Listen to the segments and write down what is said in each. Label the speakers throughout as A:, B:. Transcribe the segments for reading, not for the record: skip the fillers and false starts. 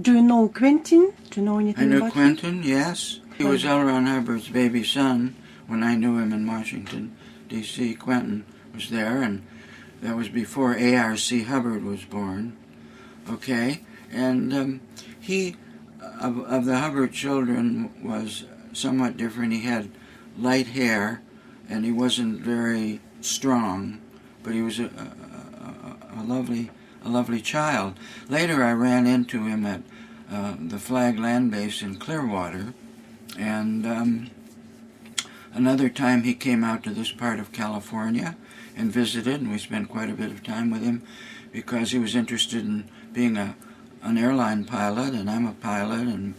A: Do you know Quentin? Do you know anything about
B: I knew Quentin, yes. He was L. Ron Hubbard's baby son when I knew him in Washington, D.C. Quentin was there, and that was before A.R.C. Hubbard was born. Okay? And he, of the Hubbard children, was somewhat different. He had light hair, and he wasn't very strong, but he was a lovely child. Later I ran into him at the Flag Land Base in Clearwater, and another time he came out to this part of California and visited, and we spent quite a bit of time with him because he was interested in being an airline pilot, and I'm a pilot, and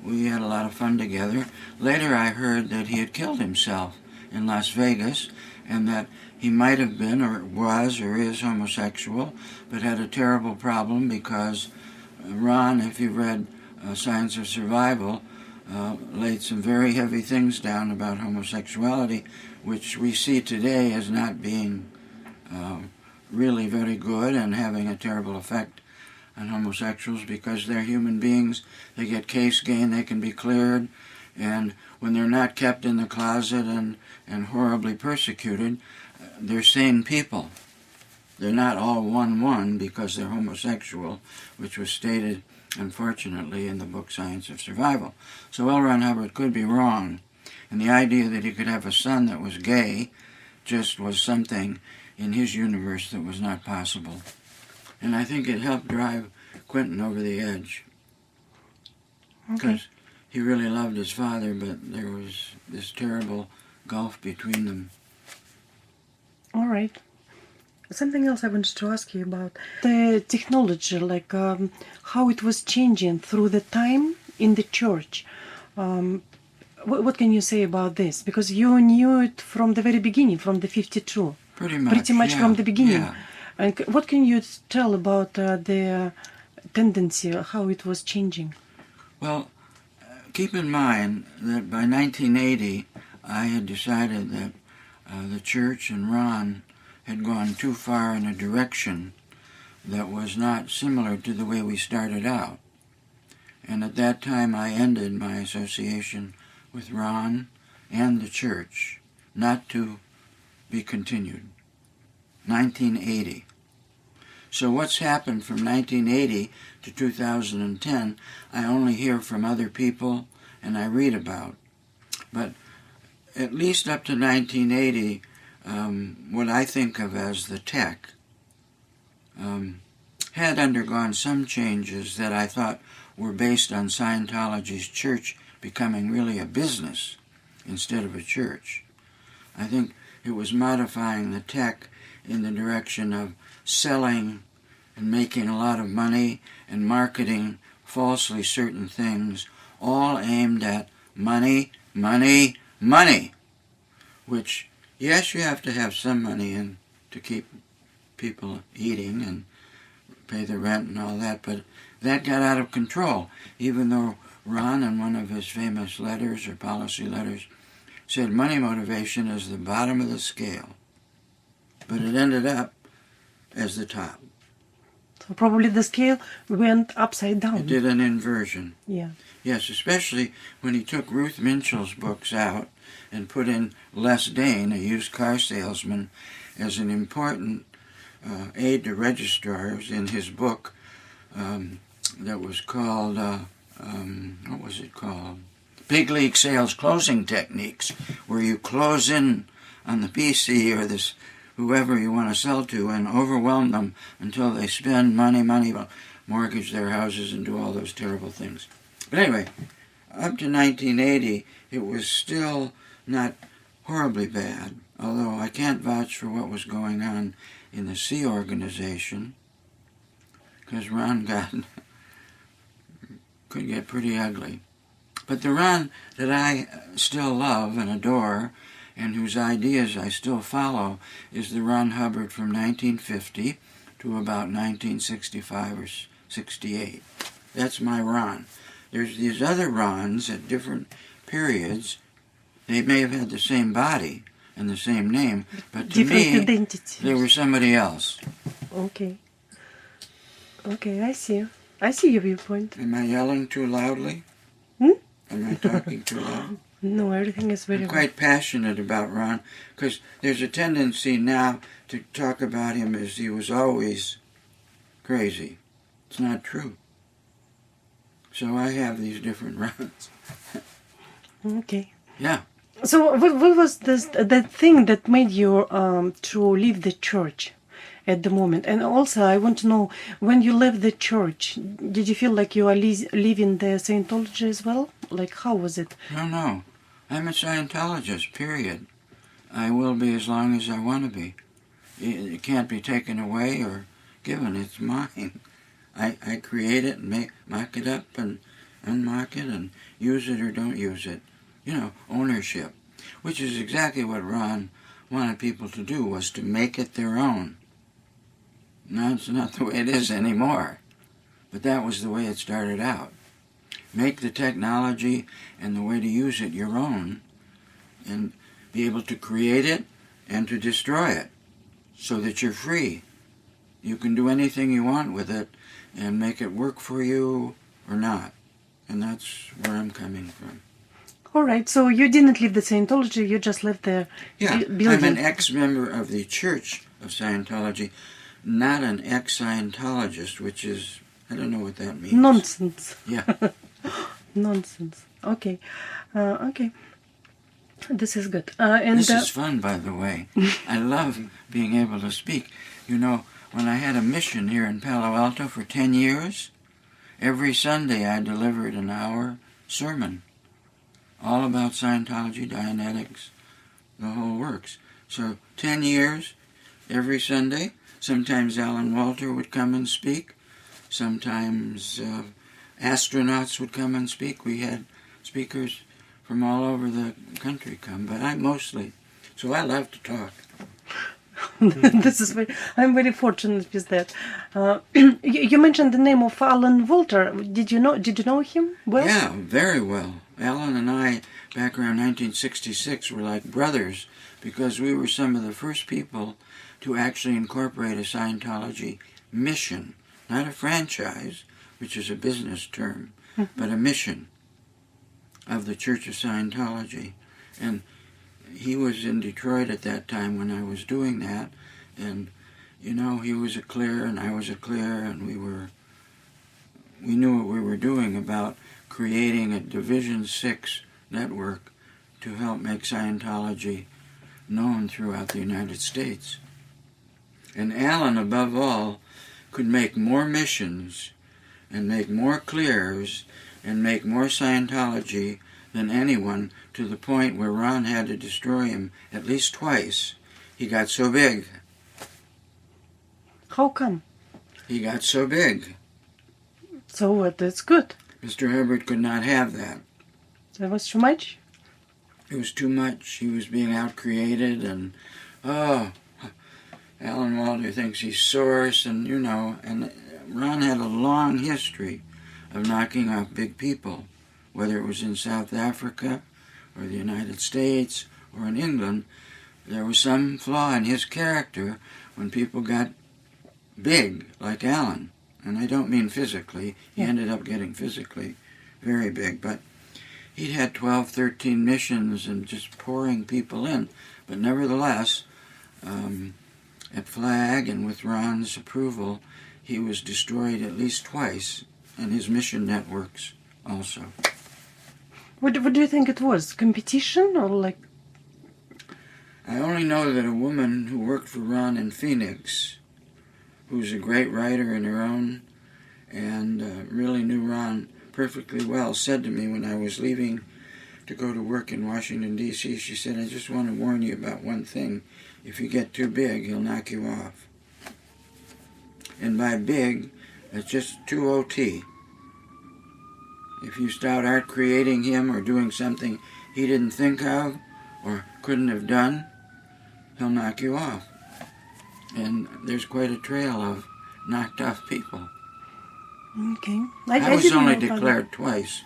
B: we had a lot of fun together. Later I heard that he had killed himself in Las Vegas, and that he might have been, or was, or is homosexual, but had a terrible problem because Ron, if you've read Science of Survival, laid some very heavy things down about homosexuality, which we see today as not being really very good and having a terrible effect on homosexuals because they're human beings. They get case gain, they can be cleared, and when they're not kept in the closet and horribly persecuted, they're sane people. They're not all 1-1 because they're homosexual, which was stated, unfortunately, in the book Science of Survival. So L. Ron Hubbard could be wrong, and the idea that he could have a son that was gay just was something in his universe that was not possible. And I think it helped drive Quentin over the edge. Because he really loved his father, but there was this terrible gulf between them.
A: All right. Something else I wanted to ask you about the technology, like how it was changing through the time in the church. What can you say about this? Because you knew it from the very beginning, from the 52.
B: Pretty much yeah,
A: from the beginning.
B: Yeah.
A: And what can you tell about the tendency, how it was changing?
B: Well, keep in mind that by 1980, I had decided that the church and Ron had gone too far in a direction that was not similar to the way we started out. And at that time, I ended my association with Ron and the church, not to be continued. 1980. So what's happened from 1980 to 2010, I only hear from other people and I read about. But at least up to 1980, what I think of as the tech had undergone some changes that I thought were based on Scientology's church becoming really a business instead of a church. I think it was modifying the tech in the direction of selling and making a lot of money and marketing falsely certain things, all aimed at money, money, money, which, yes, you have to have some money in to keep people eating and pay the rent and all that, but that got out of control, even though Ron, in one of his famous letters or policy letters, said money motivation is the bottom of the scale. But it ended up as the top.
A: So probably the scale went upside down.
B: It did an inversion.
A: Yeah.
B: Yes, especially when he took Ruth Minshall's books out and put in Les Dane, a used car salesman, as an important aide to registrars in his book that was called, what was it called? Big League Sales Closing Techniques, where you close in on the PC or this whoever you want to sell to and overwhelm them until they spend money, mortgage their houses and do all those terrible things. But anyway, up to 1980, it was still not horribly bad, although I can't vouch for what was going on in the Sea Organization, because Ron could get pretty ugly. But the Ron that I still love and adore, and whose ideas I still follow, is the Ron Hubbard from 1950 to about 1965 or 68. That's my Ron. There's these other Rons at different periods. They may have had the same body and the same name, but to me,
A: identity.
B: they were somebody else.
A: Okay. Okay, I see. I see your viewpoint.
B: Am I yelling too loudly?
A: Hmm?
B: Am I talking too loud?
A: No, everything is very
B: I'm quite passionate about Ron, because there's a tendency now to talk about him as he was always crazy. It's not true. So I have these different Rons.
A: Okay.
B: Yeah.
A: So what was that thing that made you to leave the church at the moment? And also, I want to know, when you left the church, did you feel like you are leaving the Scientology as well? Like, how was it?
B: No. I'm a Scientologist, period. I will be as long as I want to be. It can't be taken away or given. It's mine. I create it and mock it up and unmock it and use it or don't use it. Ownership. Which is exactly what Ron wanted people to do, was to make it their own. Now it's not the way it is anymore. But that was the way it started out. Make the technology and the way to use it your own, and be able to create it and to destroy it so that you're free. You can do anything you want with it and make it work for you or not. And that's where I'm coming from.
A: All right, so you didn't leave the Scientology, you just left the building.
B: I'm an ex-member of the Church of Scientology, not an ex-Scientologist, which is, I don't know what that means.
A: Nonsense.
B: Yeah.
A: Nonsense. Okay. Okay. This is good. And
B: This is fun, by the way. I love being able to speak. When I had a mission here in Palo Alto for 10 years, every Sunday I delivered an hour sermon, all about Scientology, Dianetics, the whole works. So 10 years, every Sunday. Sometimes Alan Walter would come and speak. Sometimes astronauts would come and speak. We had speakers from all over the country come, but so I love to talk.
A: I'm very fortunate with that. You mentioned the name of Alan Walter. Did you know him well?
B: Yeah, very well. Alan and I, back around 1966, were like brothers, because we were some of the first people to actually incorporate a Scientology mission, not a franchise, which is a business term, but a mission of the Church of Scientology. And he was in Detroit at that time when I was doing that, and he was a clear and I was a clear, and we knew what we were doing about creating a Division 6 network to help make Scientology known throughout the United States. And Alan, above all, could make more missions and make more clears and make more Scientology than anyone, to the point where Ron had to destroy him at least twice. He got so big.
A: How come?
B: He got so big.
A: So what? That's good.
B: Mr. Hubbard could not have that.
A: That was too much?
B: It was too much. He was being out-created, and, Alan Walter thinks he's source, and and Ron had a long history of knocking off big people, whether it was in South Africa or the United States or in England. There was some flaw in his character when people got big, like Alan. And I don't mean physically. He ended up getting physically very big, but he'd had 12, 13 missions and just pouring people in. But nevertheless, at Flag and with Ron's approval, he was destroyed at least twice, and his mission networks also.
A: What do you think it was? Competition or like?
B: I only know that a woman who worked for Ron in Phoenix, who's a great writer in her own and really knew Ron perfectly well, said to me when I was leaving to go to work in Washington, D.C., she said, "I just want to warn you about one thing. If you get too big, he'll knock you off." And by big, it's just too OT. If you start out creating him or doing something he didn't think of or couldn't have done, he'll knock you off. And there's quite a trail of knocked off people.
A: Okay.
B: I was only declared twice.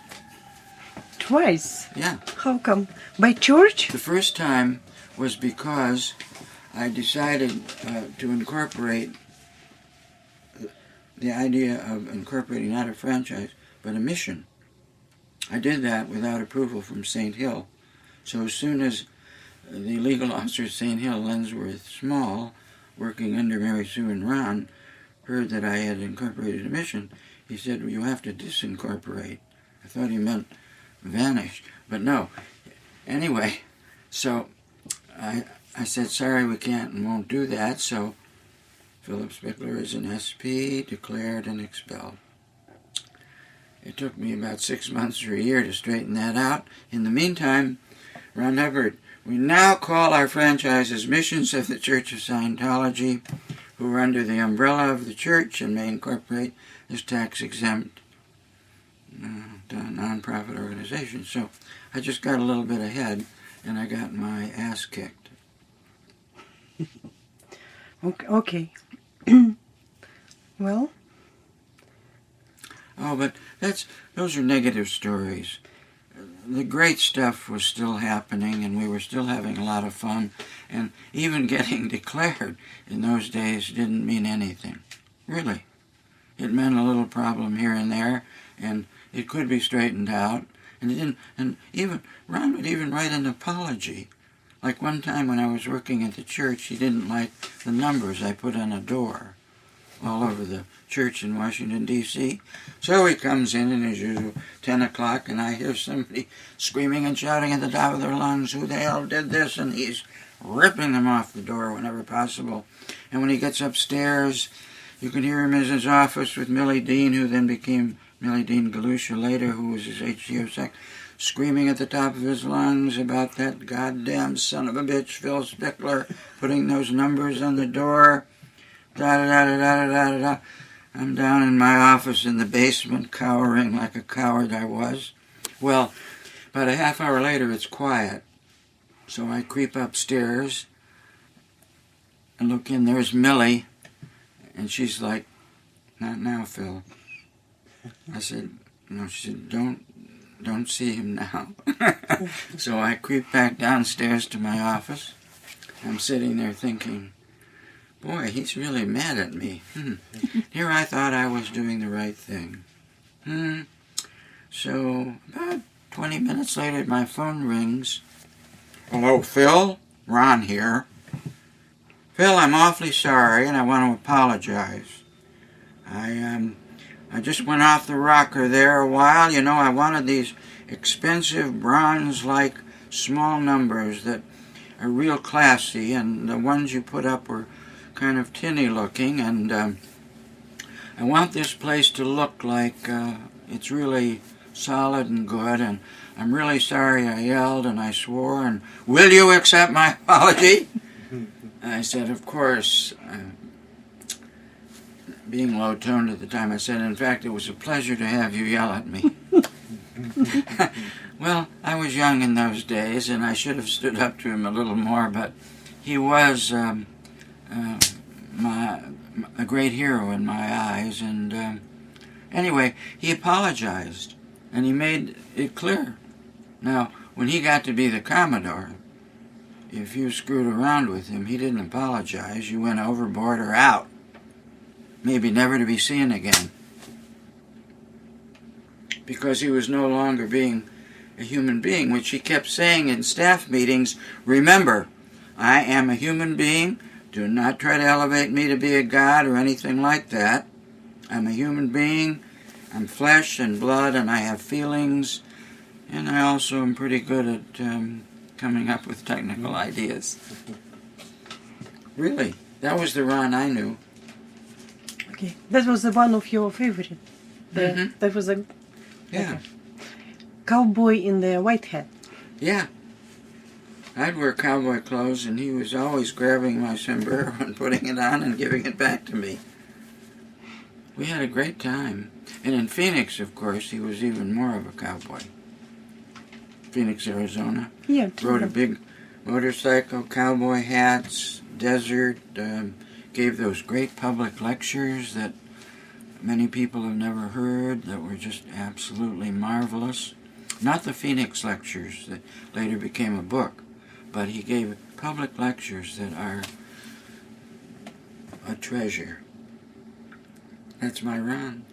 A: Twice?
B: Yeah.
A: How come? By church?
B: The first time was because I decided to incorporate the idea of incorporating not a franchise, but a mission. I did that without approval from St. Hill. So as soon as the legal officer at St. Hill, Lensworth Small, working under Mary Sue and Ron, heard that I had incorporated a mission, he said, well, you have to disincorporate. I thought he meant vanish, but no. Anyway, so I said, sorry, we can't and won't do that, so Philip Spickler is an SP, declared and expelled. It took me about 6 months or a year to straighten that out. In the meantime, Ron Hubbard, we now call our franchises Missions of the Church of Scientology, who are under the umbrella of the church and may incorporate as tax-exempt non-profit organizations. So I just got a little bit ahead, and I got my ass kicked.
A: Okay. Well?
B: Oh, but those are negative stories. The great stuff was still happening, and we were still having a lot of fun, and even getting declared in those days didn't mean anything. Really. It meant a little problem here and there, and it could be straightened out, and it didn't. And even Ron would even write an apology. Like one time when I was working at the church, he didn't like the numbers I put on a door all over the church in Washington, D.C. So he comes in as usual, 10 o'clock, and I hear somebody screaming and shouting at the top of their lungs, who the hell did this? And he's ripping them off the door whenever possible. And when he gets upstairs, you can hear him in his office with Millie Dean, who then became Millie Dean Galusha later, who was his HGO sec, screaming at the top of his lungs about that goddamn son of a bitch, Phil Spickler, putting those numbers on the door. Da-da-da-da-da-da-da-da. I'm down in my office in the basement, cowering like a coward I was. Well, about a half hour later, it's quiet. So I creep upstairs and look in. There's Millie, and she's like, "Not now, Phil." I said, "No." She said, "Don't see him now." So I creep back downstairs to my office. I'm sitting there thinking, boy, he's really mad at me. Here I thought I was doing the right thing. So about 20 minutes later, my phone rings. "Hello, Phil? Ron here. Phil, I'm awfully sorry, and I want to apologize. I just went off the rocker there a while. You know, I wanted these expensive bronze-like small numbers that are real classy, and the ones you put up were kind of tinny looking, and I want this place to look like it's really solid and good, and I'm really sorry I yelled and I swore, and will you accept my apology?" I said, of course, being low-toned at the time, I said, "In fact, it was a pleasure to have you yell at me." Well, I was young in those days, and I should have stood up to him a little more, but he was a great hero in my eyes, and anyway, he apologized, and he made it clear. Now, when he got to be the Commodore, if you screwed around with him, he didn't apologize. You went overboard or out, maybe never to be seen again, because he was no longer being a human being, which he kept saying in staff meetings. Remember, I am a human being. Do not try to elevate me to be a god or anything like that. I'm a human being. I'm flesh and blood, and I have feelings, and I also am pretty good at coming up with technical ideas. Really, that was the Ron I knew.
A: Okay, that was the one of your favorite. That was a
B: Yeah.
A: cowboy in the white hat.
B: Yeah. I'd wear cowboy clothes, and he was always grabbing my sombrero and putting it on and giving it back to me. We had a great time. And in Phoenix, of course, he was even more of a cowboy. Phoenix, Arizona.
A: Yeah.
B: Rode a big motorcycle, cowboy hats, desert, gave those great public lectures that many people have never heard, that were just absolutely marvelous. Not the Phoenix lectures that later became a book, but he gave public lectures that are a treasure. That's my run.